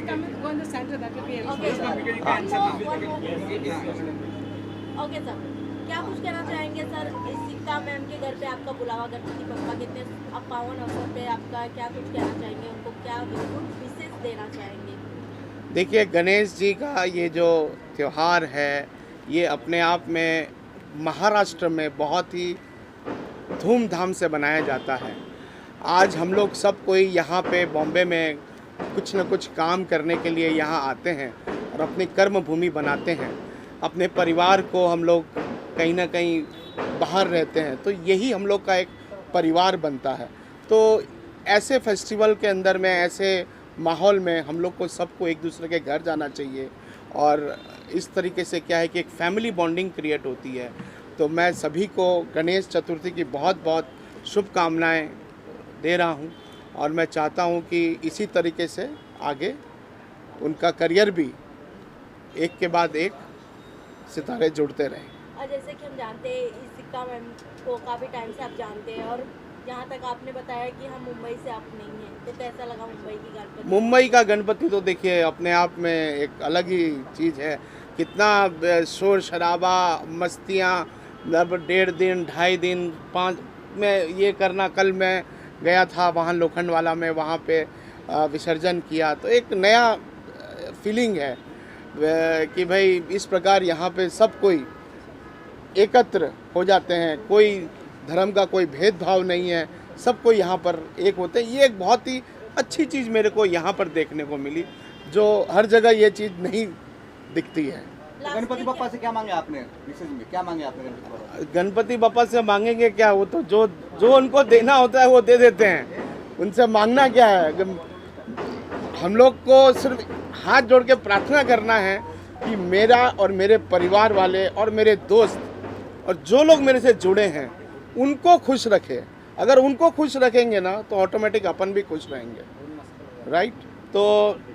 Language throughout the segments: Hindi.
come and go in the center. That will be Okay, helpful. sir. Okay sir, क्या कुछ कहना चाहेंगे सर इस सिक्का मैम के घर पे आपका बुलावा गणपति बप्पा के इतने अब पावन अवसर पे आपका क्या कुछ कहना चाहेंगे, उनको क्या गुड विशेष देना चाहेंगे? देखिए, गणेश जी का ये जो त्यौहार है, ये अपने आप में महाराष्ट्र में बहुत ही धूमधाम से मनाया जाता है। आज हम लोग सब कोई यहाँ पे बॉम्बे में कुछ न कुछ काम करने के लिए यहाँ आते हैं और अपनी कर्म भूमि बनाते हैं। अपने परिवार को हम लोग कहीं ना कहीं बाहर रहते हैं, तो यही हम लोग का एक परिवार बनता है। तो ऐसे फेस्टिवल के अंदर में, ऐसे माहौल में हम लोग को सबको एक दूसरे के घर जाना चाहिए और इस तरीके से क्या है कि एक फैमिली बॉन्डिंग क्रिएट होती है। तो मैं सभी को गणेश चतुर्थी की बहुत बहुत शुभकामनाएं दे रहा हूं और मैं चाहता हूं कि इसी तरीके से आगे उनका करियर भी एक के बाद एक सितारे जुड़ते रहें। और जैसे कि हम जानते हैं इस सिक्का मैम को काफ़ी टाइम से आप जानते हैं और जहाँ तक आपने बताया कि हम मुंबई से आप नहीं हैं, तो कैसा लगा मुंबई की गणपति? मुंबई का गणपति तो देखिए अपने आप में एक अलग ही चीज़ है। कितना शोर शराबा, मस्तियाँ, मतलब 1.5 दिन 2.5 दिन 5 में ये करना। कल मैं गया था वहाँ लोखंडवाला में, वहाँ पे विसर्जन किया, तो एक नया फीलिंग है कि भाई इस प्रकार यहाँ पे सब कोई एकत्र हो जाते हैं। कोई धर्म का कोई भेदभाव नहीं है, सब कोई यहाँ पर एक होते हैं। ये एक बहुत ही अच्छी चीज़ मेरे को यहाँ पर देखने को मिली, जो हर जगह ये चीज़ नहीं दिखती है। गणपति बप्पा से क्या मांगे आपने? विशेष में क्या मांगे आपने गणपति बप्पा से? गणपति बप्पा से मांगेंगे क्या, वो तो जो उनको देना होता है वो दे देते हैं। उनसे मांगना क्या है? हम लोग को सिर्फ हाथ जोड़ के प्रार्थना करना है कि मेरा और मेरे परिवार वाले और मेरे दोस्त और जो लोग मेरे से जुड़े हैं उनको खुश रखे। अगर उनको खुश रखेंगे ना तो ऑटोमेटिक अपन भी खुश रहेंगे, राइट? तो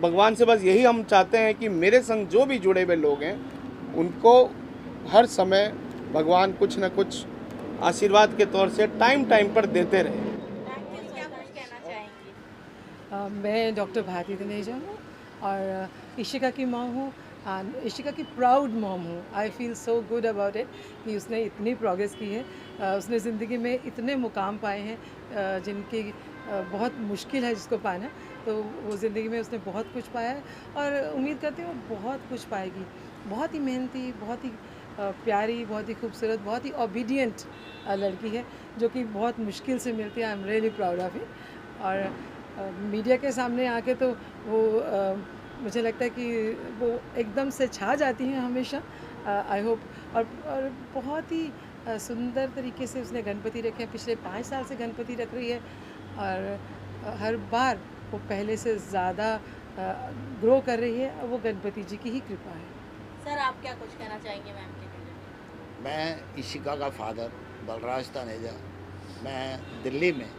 भगवान से बस यही हम चाहते हैं कि मेरे संग जो भी जुड़े हुए लोग हैं उनको हर समय भगवान कुछ न कुछ आशीर्वाद के तौर से टाइम टाइम पर देते रहे। थैंक यू, क्या कुछ कहना चाहेंगे? मैं डॉक्टर भारती तनेजा हूँ और इशिका की माँ हूँ। इशिका की प्राउड मॉम हूँ। I feel so good about it कि उसने इतनी प्रोग्रेस की है। उसने ज़िंदगी में इतने मुकाम पाए हैं जिनकी बहुत मुश्किल है जिसको पाना। तो वो ज़िंदगी में उसने बहुत कुछ पाया है और उम्मीद करती हूँ बहुत कुछ पाएगी। बहुत ही मेहनती, बहुत ही प्यारी, बहुत ही खूबसूरत, बहुत ही ओबीडियंट लड़की है जो कि बहुत मुश्किल से मिलती है। I am really proud of it. और मीडिया के सामने आके तो वो मुझे लगता है कि वो एकदम से छा जाती हैं हमेशा। I hope. और बहुत ही सुंदर तरीके से उसने गणपति रखे हैं। पिछले 5 साल से गणपति रख रही है और हर बार वो पहले से ज़्यादा ग्रो कर रही है और वो गणपति जी की ही कृपा है। सर, आप क्या कुछ कहना चाहेंगे मैम के लिए? मैं इशिका का फादर बलराज तनेजा, मैं दिल्ली में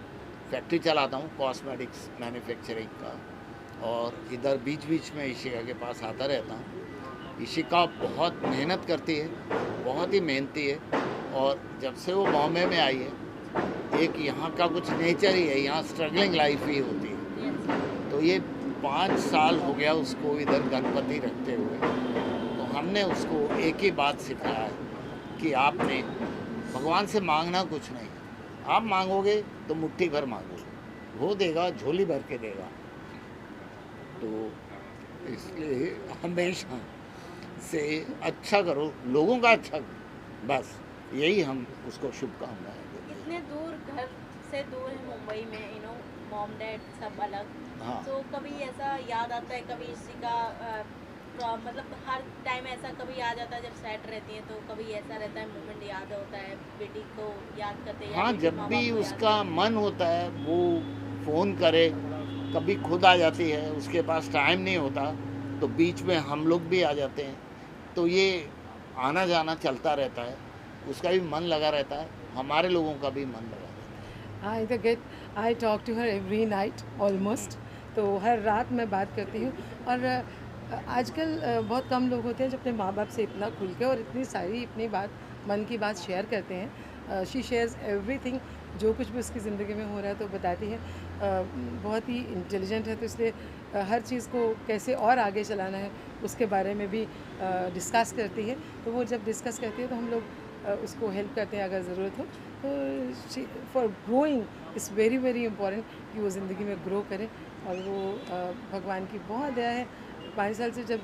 फैक्ट्री चलाता हूँ कॉस्मेटिक्स मैन्युफैक्चरिंग का, और इधर बीच बीच में इशिका के पास आता रहता हूँ। इशिका बहुत मेहनत करती है, बहुत ही मेहनती है, और जब से वो बॉम्बे में आई है, एक यहाँ का कुछ नेचर ही है, यहाँ स्ट्रगलिंग लाइफ ही होती है। तो ये 5 साल हो गया उसको इधर गणपति रखते हुए। तो हमने उसको एक ही बात सिखाया है कि आपने भगवान से मांगना कुछ नहीं, आप मांगोगे तो मुट्ठी भर मांगोगे, वो देगा झोली भर के देगा। तो इसलिए हमेशा से अच्छा करो, लोगों का अच्छा करो, बस यही हम उसको शुभकामनाएं देते हैं। इतने दूर घर से दूर है मुंबई में, यू नो, मॉम डैड सब अलग। हाँ। तो कभी ऐसा याद आता है, कभी इशिका मतलब हर टाइम ऐसा कभी आ जाता है जब सैड रहती है, तो कभी ऐसा रहता है मोमेंट याद होता है बेटी को याद करते हैं? हाँ, जब भी उसका मन होता है वो फ़ोन करे, कभी खुद आ जाती है, उसके पास टाइम नहीं होता तो बीच में हम लोग भी आ जाते हैं। तो ये आना जाना चलता रहता है, उसका भी मन लगा रहता है, हमारे लोगों का भी मन लगा रहता है। I talk to her every night almost. तो हर रात मैं बात करती हूँ। और आजकल बहुत कम लोग होते हैं जो अपने माँ बाप से इतना खुल के और इतनी सारी अपनी बात, मन की बात शेयर करते हैं। शी शेयर्स एवरीथिंग, जो कुछ भी उसकी ज़िंदगी में हो रहा है तो बताती है। बहुत ही इंटेलिजेंट है, तो इसलिए हर चीज़ को कैसे और आगे चलाना है उसके बारे में भी डिस्कस करती है। तो वो जब डिस्कस करती है तो हम लोग उसको हेल्प करते हैं अगर ज़रूरत हो। तो for growing is very very important कि वो ज़िंदगी में ग्रो करें, और वो भगवान की बहुत दया है। 5 साल से जब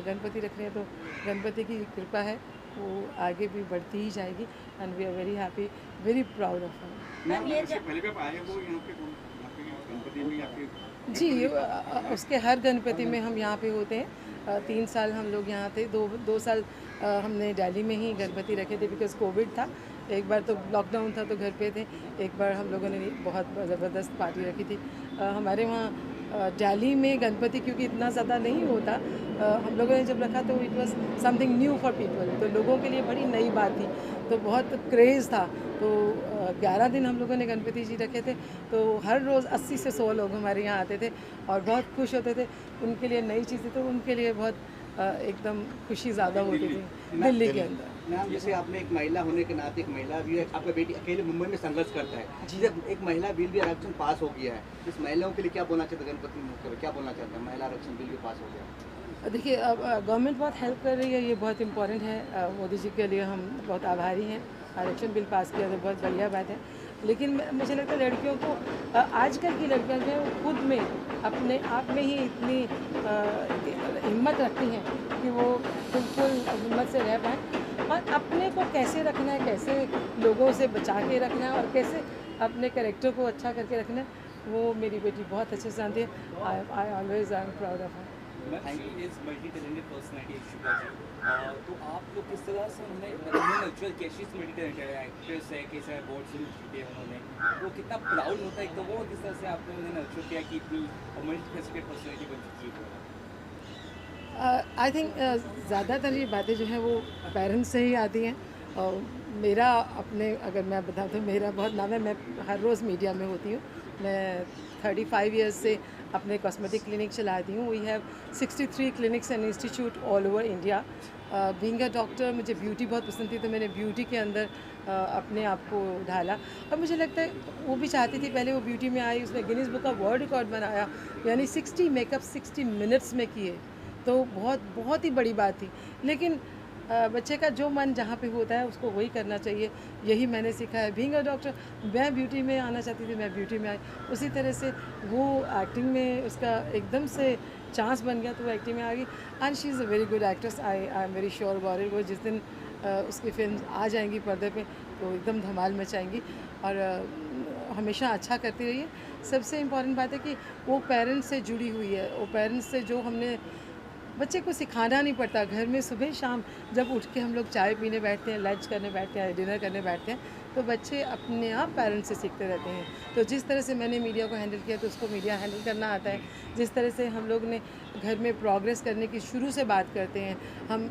गणपति रख रहे हैं तो गणपति की कृपा है, वो आगे भी बढ़ती ही जाएगी। And we are very happy, very proud of her. Ma'am ये पहले भी आए वो यहाँ पे गणपति में या फिर जी, उसके हर गणपति में हम यहाँ पे होते हैं। 3 साल हम लोग यहाँ थे, दो साल हमने दिल्ली में ही गणपति रखे थे बिकॉज़ कोविड था। एक बार तो लॉकडाउन था तो घर पे थे, एक बार हम लोगों ने बहुत ज़बरदस्त पार्टी रखी थी। हमारे वहाँ दिल्ली में गणपति क्योंकि इतना ज़्यादा नहीं होता, हम लोगों ने जब रखा तो it was something new for people, तो लोगों के लिए बड़ी नई बात थी, तो बहुत क्रेज़ था। तो 11 दिन हम लोगों ने गणपति जी रखे थे, तो हर रोज़ 80 से 100 लोग हमारे यहाँ आते थे और बहुत खुश होते थे। उनके लिए नई चीज़ थी तो उनके लिए बहुत एकदम खुशी ज़्यादा होती थी दिल्ली के अंदर। मैम जैसे आपने एक महिला होने के नाते, एक महिला भी है, आपका बेटी अकेले मुंबई में संघर्ष करता है, जब एक महिला बिल भी आरक्षण पास हो गया है, इस महिलाओं के लिए क्या बोलना चाहते हैं गणपति मुख्य, क्या बोलना चाहते हैं? महिला आरक्षण बिल भी पास हो गया। देखिए, अब गवर्नमेंट बहुत हेल्प कर रही है, ये बहुत इम्पोर्टेंट है। मोदी जी के लिए हम बहुत आभारी हैं। आरक्षण बिल पास किया तो बहुत बढ़िया बात है, लेकिन मुझे लगता है लड़कियों को आजकल की लड़कियां जो है वो खुद में अपने आप में ही इतनी हिम्मत रखती हैं कि वो बिल्कुल हिम्मत से रह पाएँ, और अपने को कैसे रखना है, कैसे लोगों से बचा के रखना है और कैसे अपने कैरेक्टर को अच्छा करके रखना है, वो मेरी बेटी बहुत अच्छे से जानती है। I always I am proud of her. Is multi talented personality Ishika ji, तो आप लोग किस तरह से उन्होंने नर्चर किया? She is multi talented actress है, कैसे अवार्ड से जीते उन्होंने, वो कितना प्राउड होता है तो वो किस तरह से आपने उन्हें नर्चर किया कि इतनी मल्टी फेसेटेड पर्सनैलिटी बन चुकी है? आई थिंक ज़्यादातर ये बातें जो हैं वो पेरेंट्स से ही आती हैं। और मेरा अपने अगर मैं बताऊँ तो मेरा बहुत नाम है, मैं हर रोज़ मीडिया में होती हूँ। मैं 35 ईयर्स से अपने कॉस्मेटिक क्लिनिक चलाती हूँ। We have 63 clinics and institute all over India. Being a doctor मुझे ब्यूटी बहुत पसंद थी, तो मैंने ब्यूटी के अंदर अपने आप को ढाला, और मुझे लगता है वो भी चाहती थी। पहले वो ब्यूटी में आई, उसने गिनीज बुक का वर्ल्ड रिकॉर्ड बनाया, यानी 60 मेकअप 60 मिनट्स में किए, तो बहुत ही बड़ी बात थी। लेकिन बच्चे का जो मन जहाँ पे होता है उसको वही करना चाहिए, यही मैंने सीखा है। बीइंग अ डॉक्टर, मैं ब्यूटी में आना चाहती थी, मैं ब्यूटी में आई। उसी तरह से वो एक्टिंग में उसका एकदम से चांस बन गया, तो वो एक्टिंग में आ गई। And she is a very good actress, I am very sure about it. वो जिस दिन उसकी फिल्म आ जाएंगी पर्दे पे तो एकदम धमाल मचाएंगी, और हमेशा अच्छा करती रही है। सबसे इम्पॉर्टेंट बात है कि वो पेरेंट्स से जुड़ी हुई है, वो पेरेंट्स से जो हमने बच्चे को सिखाना नहीं पड़ता। घर में सुबह शाम जब उठ के हम लोग चाय पीने बैठते हैं, लंच करने बैठते हैं, डिनर करने बैठते हैं, तो बच्चे अपने आप पेरेंट्स से सीखते रहते हैं। तो जिस तरह से मैंने मीडिया को हैंडल किया तो उसको मीडिया हैंडल करना आता है। जिस तरह से हम लोग ने घर में प्रोग्रेस करने की शुरू से बात करते हैं,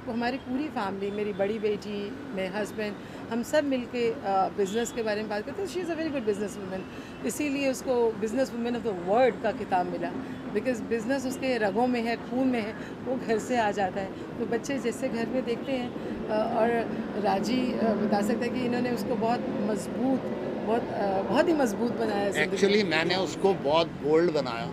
हमारी पूरी फैमिली, मेरी बड़ी बेटी, मेरे हस्बैंड, हम सब मिलके बिज़नेस के बारे में बात करते हैं। She is a very good business women, इसीलिए उसको business women of the world का खिताब मिला, बिकॉज़ बिज़नेस उसके रगों में है, खून में है, वो घर से आ जाता है। तो बच्चे जैसे घर में देखते हैं, और राजी बता सकते हैं कि इन्होंने उसको बहुत मजबूत, बहुत ही मजबूत बनाया है। एक्चुअली मैंने उसको बहुत बोल्ड बनाया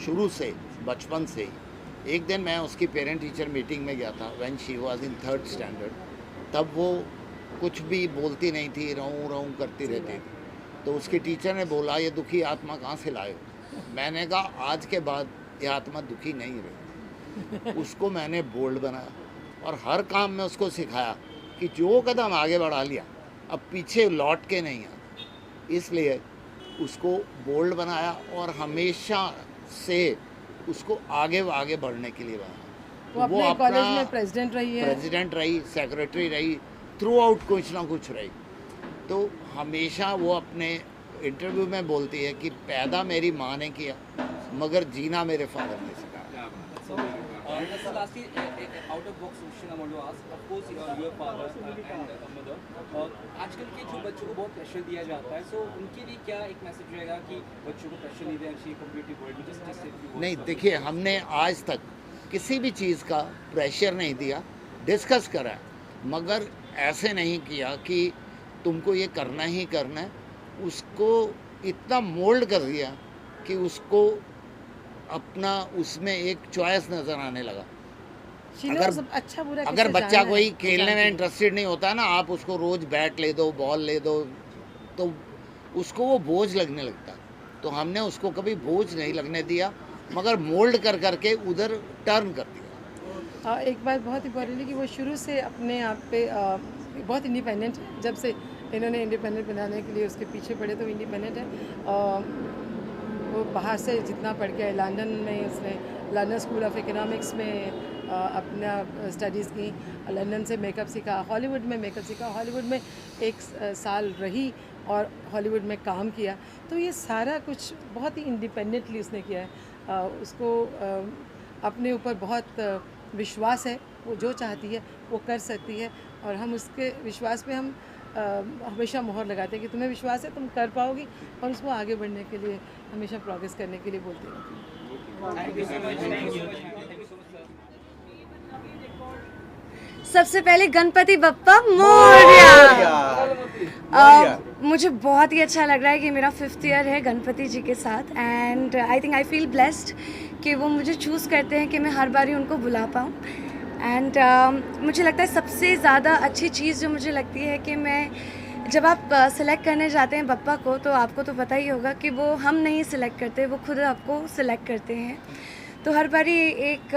शुरू से, बचपन से ही। एक दिन मैं उसकी पेरेंट टीचर मीटिंग में गया था, when she was in 3rd standard. तब वो कुछ भी बोलती नहीं थी, रहूं रहूं करती रहती थी। तो उसकी टीचर ने बोला, ये दुखी आत्मा कहाँ से लाए हो? मैंने कहा आज के बाद ये आत्मा दुखी नहीं रही। उसको मैंने बोल्ड बनाया और हर काम में उसको सिखाया कि जो कदम आगे बढ़ा लिया अब पीछे लौट के नहीं आना। इसलिए उसको बोल्ड बनाया और हमेशा से उसको आगे बढ़ने के लिए बनाया। वो अपने कॉलेज में प्रेसिडेंट रही है, प्रेसिडेंट रही, सेक्रेटरी रही, थ्रू आउट कुछ ना कुछ रही। तो हमेशा वो अपने इंटरव्यू में बोलती है कि पैदा मेरी माँ ने किया मगर जीना मेरे फादर ने सिखाया। So lastly, out of box question I want to ask. Of course, your father and mother. आजकल के जो बच्चों को बहुत प्रेशर दिया जाता है, so उनके लिए क्या एक मैसेज रहेगा कि बच्चों को प्रेशर नहीं देना चाहिए कम्पिटिटिव वर्ल्ड में? जस्ट नहीं, देखिए, हमने आज तक किसी भी चीज़ का प्रेशर नहीं दिया, डिस्कस करा, मगर ऐसे नहीं किया कि तुमको ये करना ही करना है। उसको इतना मोल्ड कर दिया कि उसको अपना उसमें एक चॉइस नज़र आने लगा। She knows अगर सब अच्छा बुरा अगर किसे बच्चा जानना कोई है, खेलने में जानती है। इंटरेस्टेड नहीं होता ना, आप उसको रोज़ बैट ले दो, बॉल ले दो, तो उसको वो बोझ लगने लगता। तो हमने उसको कभी बोझ नहीं लगने दिया, मगर मोल्ड कर करके उधर टर्न कर दिया। एक बात बहुत इम्पोर्टेंट है कि वो शुरू से अपने आप पे बहुत इंडिपेंडेंट है। जब से इन्होंने इंडिपेंडेंट बनाने के लिए उसके पीछे पड़े तो इंडिपेंडेंट है। वो बाहर से जितना पढ़ के आए, लंदन में उसने लंदन स्कूल ऑफ इकोनॉमिक्स में अपना स्टडीज़ की, लंदन से मेकअप सीखा, हॉलीवुड में मेकअप सीखा, हॉलीवुड में एक साल रही और हॉलीवुड में काम किया। तो ये सारा कुछ बहुत ही इंडिपेंडेंटली उसने किया है। उसको अपने ऊपर बहुत विश्वास है, वो जो चाहती है वो कर सकती है, और हम उसके विश्वास पे हम हमेशा मोहर लगाते हैं कि तुम्हें विश्वास है तुम कर पाओगी, और उसको आगे बढ़ने के लिए हमेशा प्रोग्रेस करने के लिए बोलते रहते हैं। Thank you so much, thank you so much sir. सबसे पहले गणपति बप्पा मोरया। मुझे बहुत ही अच्छा लग रहा है कि मेरा 5th ईयर है गणपति जी के साथ, and I think I feel blessed कि वो मुझे चूज़ करते हैं कि मैं हर बारी उनको बुला पाऊँ। एंड मुझे लगता है सबसे ज़्यादा अच्छी चीज़ जो मुझे लगती है कि मैं जब आप सिलेक्ट करने जाते हैं बप्पा को, तो आपको तो पता ही होगा कि वो हम नहीं सिलेक्ट करते, वो खुद आपको सिलेक्ट करते हैं। तो हर बारी एक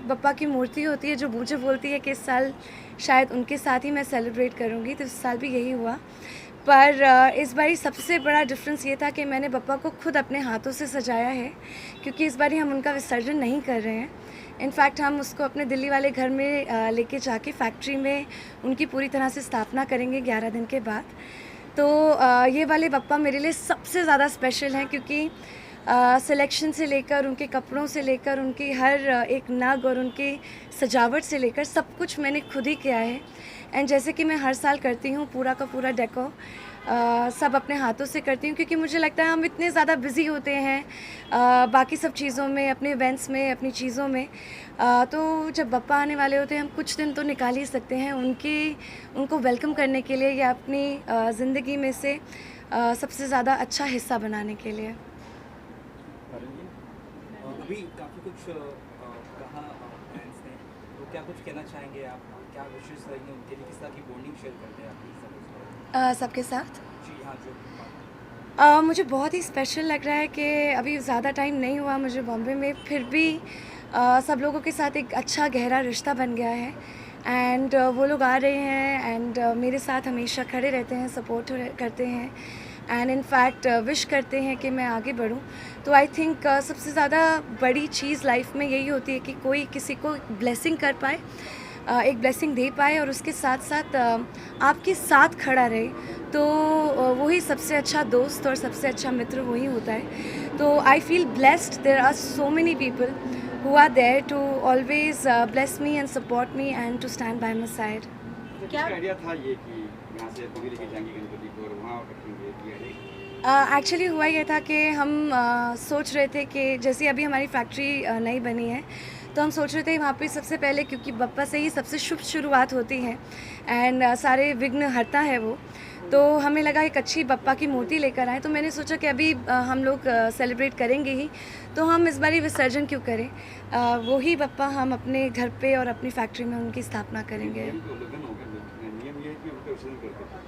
बप्पा की मूर्ति होती है जो मुझे बोलती है कि इस साल शायद उनके साथ ही मैं सेलिब्रेट करूँगी, तो इस साल भी यही हुआ। पर इस बारी सबसे बड़ा डिफरेंस ये था कि मैंने बप्पा को खुद अपने हाथों से सजाया है, क्योंकि इस बारी हम उनका विसर्जन नहीं कर रहे हैं। इनफैक्ट हम उसको अपने दिल्ली वाले घर में लेके जाके फैक्ट्री में उनकी पूरी तरह से स्थापना करेंगे 11 दिन के बाद। तो ये वाले बप्पा मेरे लिए सबसे ज़्यादा स्पेशल हैं, क्योंकि सिलेक्शन से लेकर उनके कपड़ों से लेकर उनकी हर एक नग और उनकी सजावट से लेकर सब कुछ मैंने खुद ही किया है। एंड जैसे कि मैं हर साल करती हूँ, पूरा का पूरा डेको सब अपने हाथों से करती हूँ, क्योंकि मुझे लगता है हम इतने ज़्यादा बिज़ी होते हैं बाकी सब चीज़ों में, अपने इवेंट्स में, अपनी चीज़ों में। तो जब बप्पा आने वाले होते हैं हम कुछ दिन तो निकाल ही सकते हैं उनको वेलकम करने के लिए, या अपनी ज़िंदगी में से सबसे ज़्यादा अच्छा हिस्सा बनाने के लिए। अभी काफ़ी कुछ कहा फैंस ने, तो क्या कुछ कहना चाहेंगे आप? क्या विशेष रहेंगे उनके लिए? किस तरह की बॉन्डिंग शेयर करते हैं आप सबके साथ? जी हाँ, जो मुझे बहुत ही स्पेशल लग रहा है कि अभी ज़्यादा टाइम नहीं हुआ मुझे बॉम्बे में, फिर भी सब लोगों के साथ एक अच्छा गहरा रिश्ता बन गया है। एंड वो लोग आ रहे हैं एंड मेरे साथ हमेशा खड़े रहते हैं, सपोर्ट करते हैं, एंड इनफैक्ट विश करते हैं कि मैं आगे बढ़ूं। तो आई थिंक सबसे ज़्यादा बड़ी चीज़ लाइफ में यही होती है कि कोई किसी को ब्लेसिंग कर पाए, एक ब्लेसिंग दे पाए, और उसके साथ साथ आपके साथ खड़ा रहे। तो वही सबसे अच्छा दोस्त और सबसे अच्छा मित्र वही होता है। तो I feel blessed, there are so many people who are there to always bless me and support me and to stand by my side. क्या आइडिया था ये कि यहाँ से दिल्ली लेके जाएंगे गणपति को और वहाँ रखेंगे, ये आइडिया एक्चुअली हुआ ये था कि हम सोच रहे थे कि जैसे अभी हमारी फैक्ट्री नई बनी है, तो हम सोच रहे थे वहाँ पे सबसे पहले, क्योंकि बप्पा से ही सबसे शुभ शुरुआत होती है एंड सारे विघ्न हरता है वो, तो हमें लगा एक अच्छी बप्पा की मूर्ति लेकर आए। तो मैंने सोचा कि अभी हम लोग सेलिब्रेट करेंगे ही, तो हम इस बारी विसर्जन क्यों करें, वही बप्पा हम अपने घर पे और अपनी फैक्ट्री में उनकी स्थापना करेंगे। नियम के उल्लंघन हो गया, नियम ये है कि उनका विसर्जन करते हैं,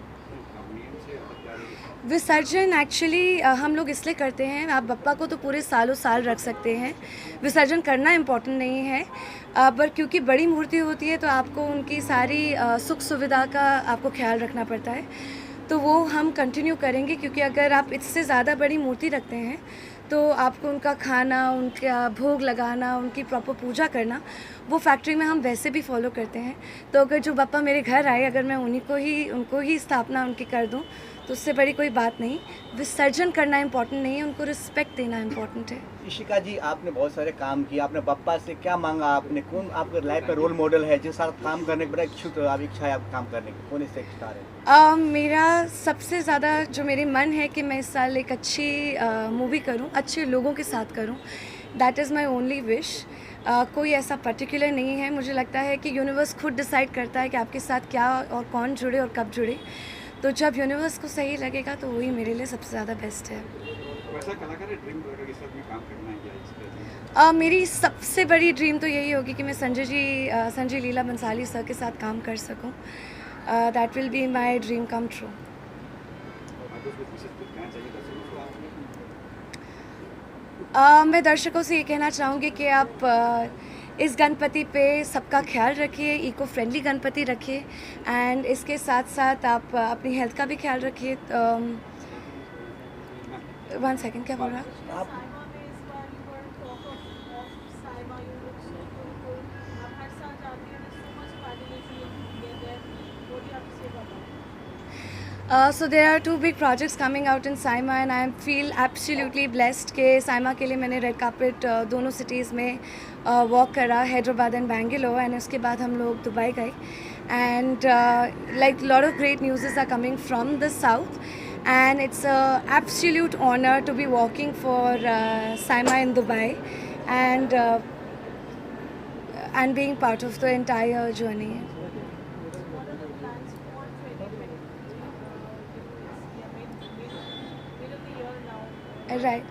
आप नियम से बता रहे हैं। विसर्जन एक्चुअली हम लोग इसलिए करते हैं, आप बप्पा को तो पूरे सालों साल रख सकते हैं, विसर्जन करना इम्पोर्टेंट नहीं है, पर क्योंकि बड़ी मूर्ति होती है तो आपको उनकी सारी सुख सुविधा का आपको ख्याल रखना पड़ता है, तो वो हम कंटिन्यू करेंगे। क्योंकि अगर आप इससे ज़्यादा बड़ी मूर्ति रखते हैं तो आपको उनका खाना, उनका भोग लगाना, उनकी प्रॉपर पूजा करना, वो फैक्ट्री में हम वैसे भी फॉलो करते हैं। तो अगर जो बप्पा मेरे घर आए, अगर मैं उनको ही स्थापना उनकी कर दूं, तो उससे बड़ी कोई बात नहीं। विसर्जन करना इम्पोर्टेंट नहीं है, उनको रिस्पेक्ट देना इम्पोर्टेंट है। इशिका जी, आपने बहुत सारे काम किए, आपने बप्पा से क्या मांगा, आपने कौन आपके लाइफ का रोल मॉडल है जिस साथ काम करने की बड़ा इच्छुक आप इच्छा है आप काम करने की, कौन इससे इच्छा है? मेरा सबसे ज़्यादा जो मेरे मन है कि मैं इस साल एक अच्छी मूवी करूं, अच्छे लोगों के साथ करूं, that is my only wish. कोई ऐसा पर्टिकुलर नहीं है, मुझे लगता है कि यूनिवर्स खुद डिसाइड करता है कि आपके साथ क्या और कौन जुड़े और कब जुड़े। तो जब यूनिवर्स को सही लगेगा तो वही मेरे लिए सबसे ज़्यादा बेस्ट है। वैसा कलाकार है ड्रीम कलाकार के साथ भी काम करना है क्या इस पे? मेरी सबसे बड़ी ड्रीम तो यही होगी कि मैं संजय लीला बंसाली सर के साथ काम कर सकूं. That will be my dream come true. आपको कुछ विशेष कुछ कहना चाहिए दर्शकों को आप? मैं दर्शकों से ये कहना चाहूँगी कि आप इस गणपति पे सबका ख्याल रखिए, इको फ्रेंडली गणपति रखिए, एंड इसके साथ साथ आप अपनी हेल्थ का भी ख्याल रखिए. 1 सेकेंड, क्या बोल रहा? So there are 2 big projects coming out in Saima and I feel absolutely blessed कि साइमा के लिए मैंने रेड कार्पेट दोनों सिटीज़ में वॉक करा, हैदराबाद एंड बेंगलोर, एंड उसके बाद हम लोग दुबई गए. And like lot of great news are coming from the south and it's an absolute honor to be working for Saima in Dubai and being part of the entire journey. Right.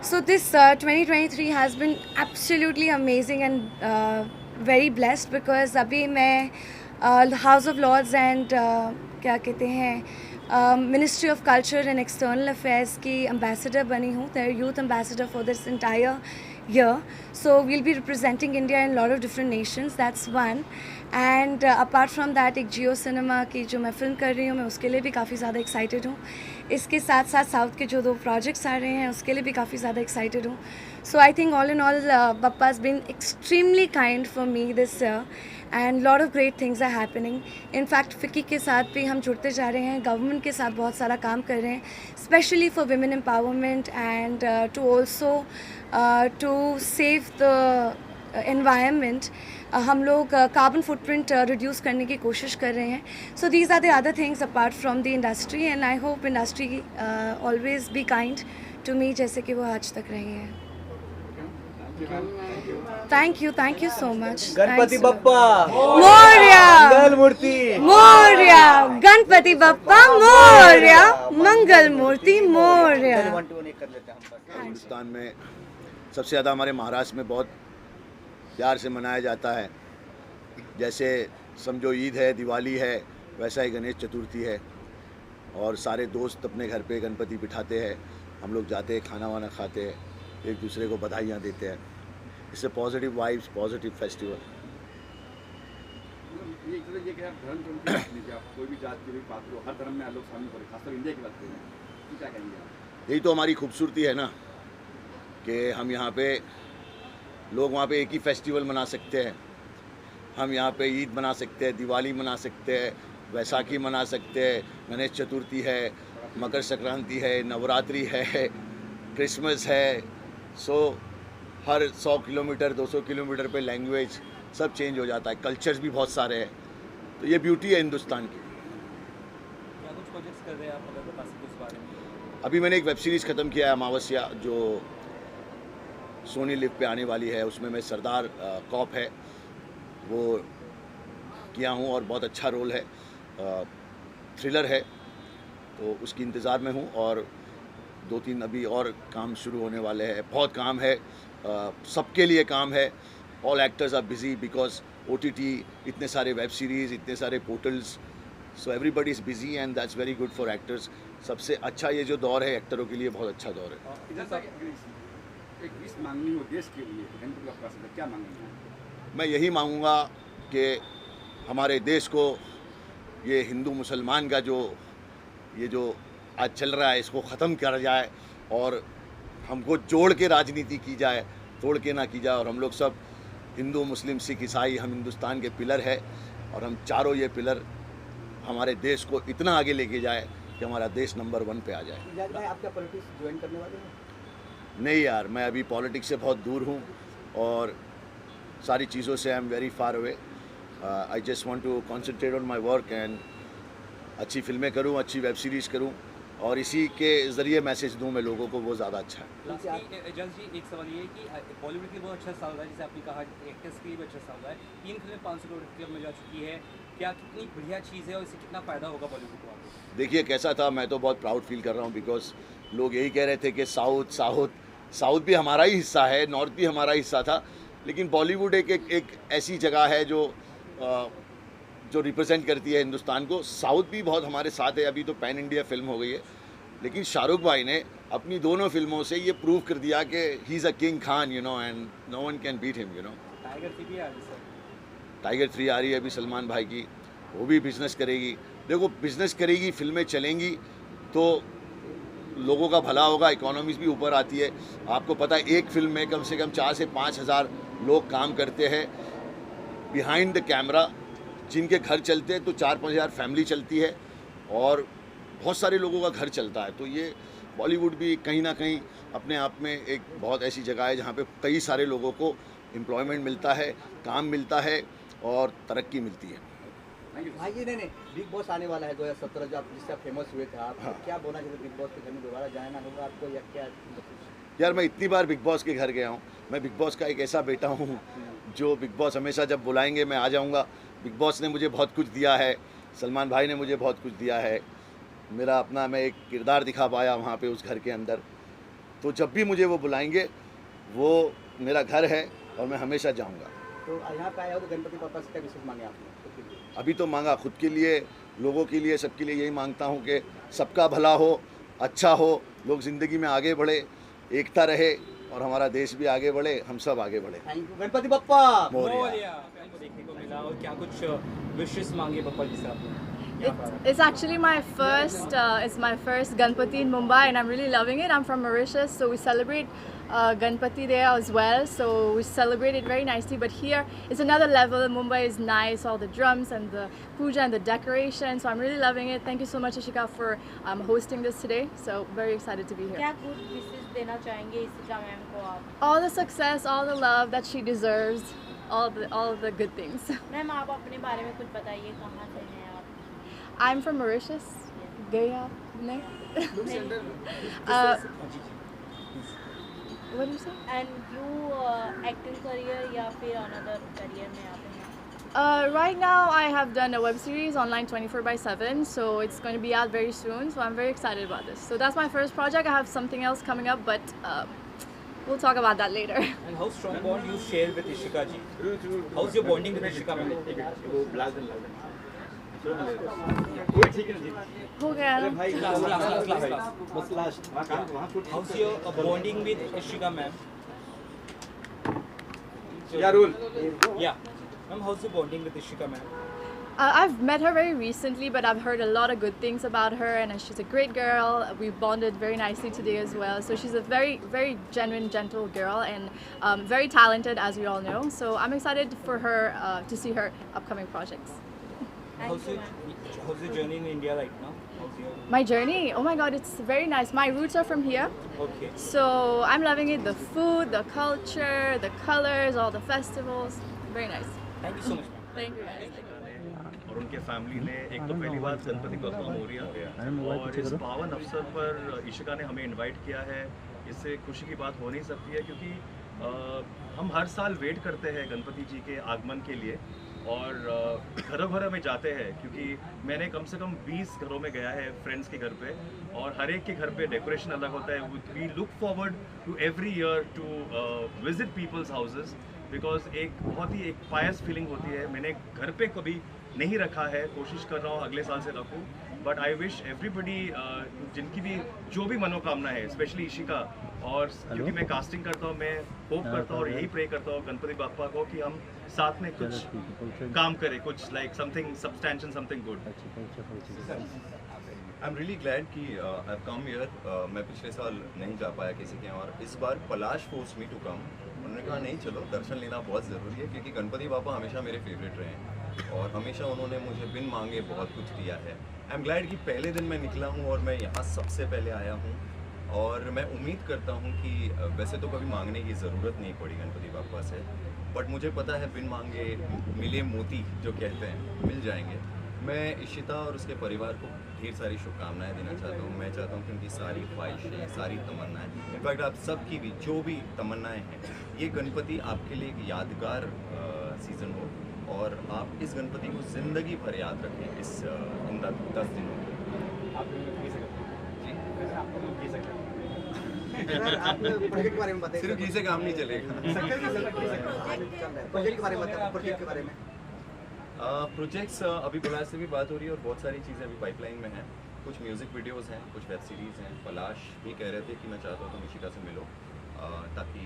So this 2023 has been absolutely amazing and very blessed because अभी मैं House of Lords and क्या कहते हैं Ministry of Culture and External Affairs की ambassador बनी हूँ. They're youth ambassador for this entire year. So we'll be representing India in a lot of different nations. That's one. And apart from that एक जियो सिनेमा की जो मैं फिल्म कर रही हूँ, मैं उसके लिए भी काफ़ी ज़्यादा एक्साइटेड हूँ. इसके साथ साथ साउथ के जो 2 प्रोजेक्ट्स आ रहे हैं उसके लिए भी काफ़ी ज़्यादा एक्साइटेड हूँ. So I think all in all Bappa has been extremely kind for me this year and lot of great things are happening. In fact FICCI के साथ भी हम जुड़ते जा रहे हैं, गवर्नमेंट के साथ बहुत सारा काम कर रहे हैं, specially for women empowerment and to also to save the environment. हम लोग कार्बन फुटप्रिंट रिड्यूस करने की कोशिश कर रहे हैं. So these are the other things apart from the industry and I hope industry always be kind to me जैसे कि वो आज तक रही है. Thank you so much. Ganpati Bappa Morya, Mangal Murti Morya, Ganpati Bappa Morya, Mangal Murti Morya. Hindustan में सबसे ज़्यादा हमारे महाराष्ट्र में बहुत प्यार से मनाया जाता है. जैसे समझो ईद है, दिवाली है, वैसा ही गणेश चतुर्थी है. और सारे दोस्त अपने घर पे गणपति बिठाते हैं, हम लोग जाते हैं, खाना वाना खाते हैं, एक दूसरे को बधाइयाँ देते हैं. इससे पॉजिटिव वाइब्स, पॉजिटिव फेस्टिवल. ये एक तरह ये कि आप धर्म की बात नहीं, आप कोई भी जात की भी बात करो, हर धर्म में लोग शामिल हो रहे, खासकर इंडिया की बात करें, क्या कहेंगे आप? यही तो हमारी खूबसूरती है ना कि हम यहाँ पे लोग वहाँ पे एक ही फेस्टिवल मना सकते हैं. हम यहाँ पे ईद मना सकते हैं, दिवाली मना सकते हैं, वैसाखी मना सकते हैं, गणेश चतुर्थी है, मकर संक्रांति है, नवरात्रि है, क्रिसमस है. सो हर 100 किलोमीटर 200 किलोमीटर पे लैंग्वेज सब चेंज हो जाता है, कल्चर्स भी बहुत सारे हैं. तो ये ब्यूटी है हिंदुस्तान की. क्या कुछ प्रोजेक्ट्स कर रहे हैं आप, अगर बता सकते उस बारे में? अभी मैंने एक वेब सीरीज़ ख़त्म किया है, अमावस्या, जो सोनी लिव पे आने वाली है. उसमें मैं सरदार कॉप है वो किया हूँ और बहुत अच्छा रोल है. थ्रिलर है, तो उसकी इंतज़ार में हूँ. और 2-3 अभी और काम शुरू होने वाले हैं. बहुत काम है, सबके लिए काम है. All actors are busy because OTT, इतने सारे वेब सीरीज़, इतने सारे portals. So everybody is busy and that's very good for actors. सबसे अच्छा ये जो दौर है एक्टरों के लिए बहुत अच्छा दौर है. इधर से एक विश मांगनी हो देश के लिए, गणपति बप्पा से क्या मांगनी है? मैं यही मांगूंगा कि हमारे देश को ये हिंदू मुसलमान का जो आज चल रहा है, इसको ख़त्म किया जाए और हमको जोड़ के राजनीति की जाए, तोड़ के ना की जाए. और हम लोग सब हिंदू, मुस्लिम, सिख, ईसाई, हम हिंदुस्तान के पिलर है और हम चारों ये पिलर हमारे देश को इतना आगे लेके जाए कि हमारा देश नंबर 1 पे आ जाए. आप क्या पॉलिटिक्स ज्वाइन करने वाले हैं? नहीं यार, मैं अभी पॉलिटिक्स से बहुत दूर हूँ और सारी चीज़ों से I am very far away. I just want to concentrate on my work and अच्छी फिल्में करूँ, अच्छी वेब सीरीज़ करूँ और इसी के ज़रिए मैसेज दूँ मैं लोगों को, वो ज़्यादा अच्छा है। लास्टली जज जी एक सवाल ये है कि बॉलीवुड के लिए बहुत अच्छा साल रहा है, जैसे आपने कहा एक्टर्स के लिए भी अच्छा साल रहा है, 3 फिल्में 500 करोड़ क्लब में जा चुकी है, क्या कितनी बढ़िया चीज़ है और इससे कितना फ़ायदा होगा बॉलीवुड को आगे? देखिए कैसा था, मैं तो बहुत प्राउड फील कर रहा हूँ, बिकॉज लोग यही कह रहे थे कि साउथ भी हमारा ही हिस्सा है, नॉर्थ भी हमारा हिस्सा था, लेकिन बॉलीवुड एक ऐसी जगह है जो रिप्रेजेंट करती है हिंदुस्तान को। साउथ भी बहुत हमारे साथ है, अभी तो पैन इंडिया फिल्म हो गई है, लेकिन शाहरुख भाई ने अपनी दोनों फिल्मों से ये प्रूव कर दिया कि he is a King Khan, you know, and no one can beat him, you know. Tiger 3 भी आ रही सर, टाइगर 3 आ रही है अभी सलमान भाई की, वो भी बिज़नेस करेगी। देखो बिज़नेस करेगी, फिल्में चलेंगी तो लोगों का भला होगा, इकोनॉमीज़ भी ऊपर आती है। आपको पता है एक फिल्म में कम से कम 4 से 5 हज़ार लोग काम करते हैं बिहाइंड द कैमरा, जिनके घर चलते हैं तो 4-5 हज़ार फैमिली चलती है और बहुत सारे लोगों का घर चलता है। तो ये बॉलीवुड भी कहीं ना कहीं अपने आप में एक बहुत ऐसी जगह है जहाँ पे कई सारे लोगों को एम्प्लॉयमेंट मिलता है, काम मिलता है और तरक्की मिलती है। हाँ ये नहीं बिग बॉस आने वाला है 2017, जो आप जिससे आप फेमस हुए थे, आप क्या बोलना चाहते बिग बॉस के घर में दोबारा जाना होगा आपको या क्या? यार मैं इतनी बार बिग बॉस के घर गया हूँ, मैं बिग बॉस का एक ऐसा बेटा हूँ जो बिग बॉस हमेशा जब बुलाएंगे मैं आ जाऊँगा। बिग बॉस ने मुझे बहुत कुछ दिया है, सलमान भाई ने मुझे बहुत कुछ दिया है, मेरा अपना मैं एक किरदार दिखा पाया वहाँ पे उस घर के अंदर। तो जब भी मुझे वो बुलाएंगे, वो मेरा घर है और मैं हमेशा जाऊँगा। तो यहाँ पे आया हो तो गणपति पापा से क्या विशेष मांगे आपने? अभी तो मांगा खुद के लिए, लोगों के लिए, सबके लिए यही मांगता हूँ कि सबका भला हो, अच्छा हो, लोग ज़िंदगी में आगे बढ़े, एकता रहे और हमारा देश भी आगे बढ़े, हम सब आगे बढ़े। थैंक यू गणपति बप्पा मोरिया को देखने को मिला और क्या कुछ विशेस मांगे बप्पा जी से आपने? It's actually my first Ganpati in Mumbai, and I'm really loving it. I'm from Mauritius, so we celebrate Ganpati there as well. So we celebrate it very nicely. But here it's another level. Mumbai is nice, all the drums and the puja and the decoration. So I'm really loving it. Thank you so much, Ishika, for hosting this today. So very excited to be here. क्या good wishes देना चाहेंगे इशिका मैम को आप? All the success, all the love that she deserves, all the good things. Ma'am आप अपने बारे में कुछ बताइए, कहाँ से हैं आप? I'm from Mauritius. Gaya, ne? What do you say? And you acting career या फिर another career में आप हैं? Right now I have done a web series online 24/7, so it's going to be out very soon, so I'm very excited about this. So that's my first project. I have something else coming up, but we'll talk about that later. And how strong bond you share with Ishika ji? How's your bonding with Ishika ma'am? हो गया ना? How's your bonding with Ishika ma'am? Yeah. Ma'am, how's your bonding with Ishika ma'am? I've met her very recently, but I've heard a lot of good things about her, and she's a great girl. We bonded very nicely today as well. So she's a very, very genuine, gentle girl, and very talented, as we all know. So I'm excited for her to see her upcoming projects. How's your journey in India right now? My journey? Oh my God, it's very nice. My roots are from here. Okay. So I'm loving it. The food, the culture, the colors, all the festivals. Very nice. Thank you so much, ma'am. Thank you guys. और उनके फैमिली ने एक तो पहली बात गणपति बप्पा मोरिया, और इस पावन अवसर पर इशिका ने हमें इनवाइट किया है, इससे खुशी की बात हो नहीं सकती है, क्योंकि हम हर साल वेट करते हैं गणपति जी के आगमन के लिए और घरों घरों में जाते हैं, क्योंकि मैंने कम से कम 20 घरों में गया है फ्रेंड्स के घर पे, और हर एक के घर पे डेकोरेशन अलग होता है. We look forward to every year to visit people's houses, because एक बहुत ही एक पायस फीलिंग होती है. मैंने घर पे कभी नहीं रखा है, कोशिश कर रहा हूँ अगले साल से रखूँ, बट आई विश एवरीबडी जिनकी भी जो भी मनोकामना है, स्पेशली इशिका, और क्योंकि मैं कास्टिंग करता हूँ, मैं होप करता हूँ और यही प्रे करता हूँ गणपति बाप्पा को कि हम साथ में कुछ काम करें, कुछ like something substantial, something good. I am really glad कि आई कम हियर. मैं पिछले साल नहीं जा पाया किसी के, और इस बार पलाश फोर्स मी टू कम. उन्होंने कहा नहीं चलो, दर्शन लेना बहुत ज़रूरी है, क्योंकि गणपति बापा हमेशा मेरे फेवरेट रहे हैं और हमेशा उन्होंने मुझे बिन मांगे बहुत कुछ दिया है. आई एम ग्लैड कि पहले दिन मैं निकला हूँ और मैं यहाँ सबसे पहले आया हूँ, और मैं उम्मीद करता हूँ कि वैसे तो कभी मांगने की ज़रूरत नहीं पड़ी गणपति बापा से, बट मुझे पता है बिन मांगे मिले मोती जो कहते हैं मिल जाएंगे. मैं इशिता और उसके परिवार को ढेर सारी शुभकामनाएं देना चाहता हूँ। मैं चाहता हूँ कि उनकी सारी ख्वाहिशें, सारी तमन्नाएं, इनफैक्ट आप सब की भी जो भी तमन्नाएं हैं, ये गणपति आपके लिए एक यादगार सीज़न हो और आप इस गणपति को ज़िंदगी भर याद रखें इन 10 दिनों में। प्रोजेक्ट के बारे में बताइए। सिर्फ घी से काम नहीं चलेगा। प्रोजेक्ट के बारे में बताइए, प्रोजेक्ट के बारे में। प्रोजेक्ट्स अभी पलाश से भी बात हो रही है और बहुत सारी चीज़ें अभी पाइपलाइन में हैं। कुछ म्यूज़िक वीडियोस हैं, कुछ वेब सीरीज़ हैं। पलाश भी कह रहे थे कि मैं चाहता हूँ तुम इशिका से मिलो ताकि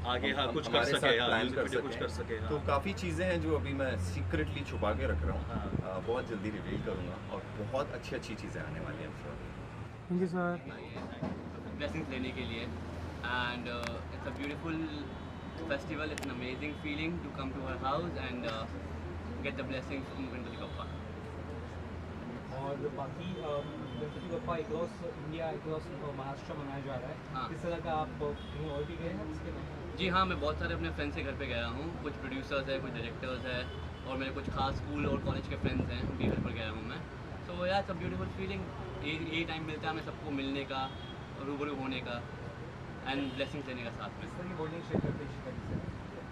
आगे हाँ कुछ कर हमारे सके, साथ हाँ, प्लान म्यूजिक वीडियो कुछ कर सके, हाँ। तो काफ़ी चीज़ें हैं जो अभी मैं सीक्रेटली छुपा के रख रहा हूँ। बहुत जल्दी रिवील करूँगा और बहुत अच्छी चीज़ें आने वाली हैं sure. Thank you sir. Blessings लेने के लिए and it's a beautiful festival, it's an amazing feeling to come to her house and get the blessings from Ganpati Bappa. और बाकी Ganpati Bappa across India, across Maharashtra मनाया जा रहा है। हाँ। इस तरह का आप कहीं और भी गए हैं इसके लिए? जी हाँ, मैं बहुत सारे अपने फ्रेंड्स के घर पे गया हूँ। कुछ प्रोड्यूसर्स हैं, कुछ डायरेक्टर्स हैं और मेरे कुछ खास स्कूल और कॉलेज के फ्रेंड्स हैं, उनके घर पर गया हूँ मैं। तो यार इट्स अ ब्यूटीफुल फीलिंग। ये टाइम मिलता है हमें सबको मिलने का, रूबरू होने का एंड ब्लेसिंग्स लेने का साथ में। इस तरह की बॉन्डिंग शेयर करते हैं इशिका जी से?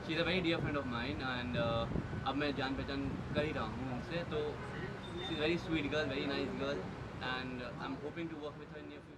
She is a very dear friend of mine and अब मैं जान पहचान कर ही रहा हूँ उनसे। तो she is very sweet girl, very nice girl and I am hoping to work with her in near future.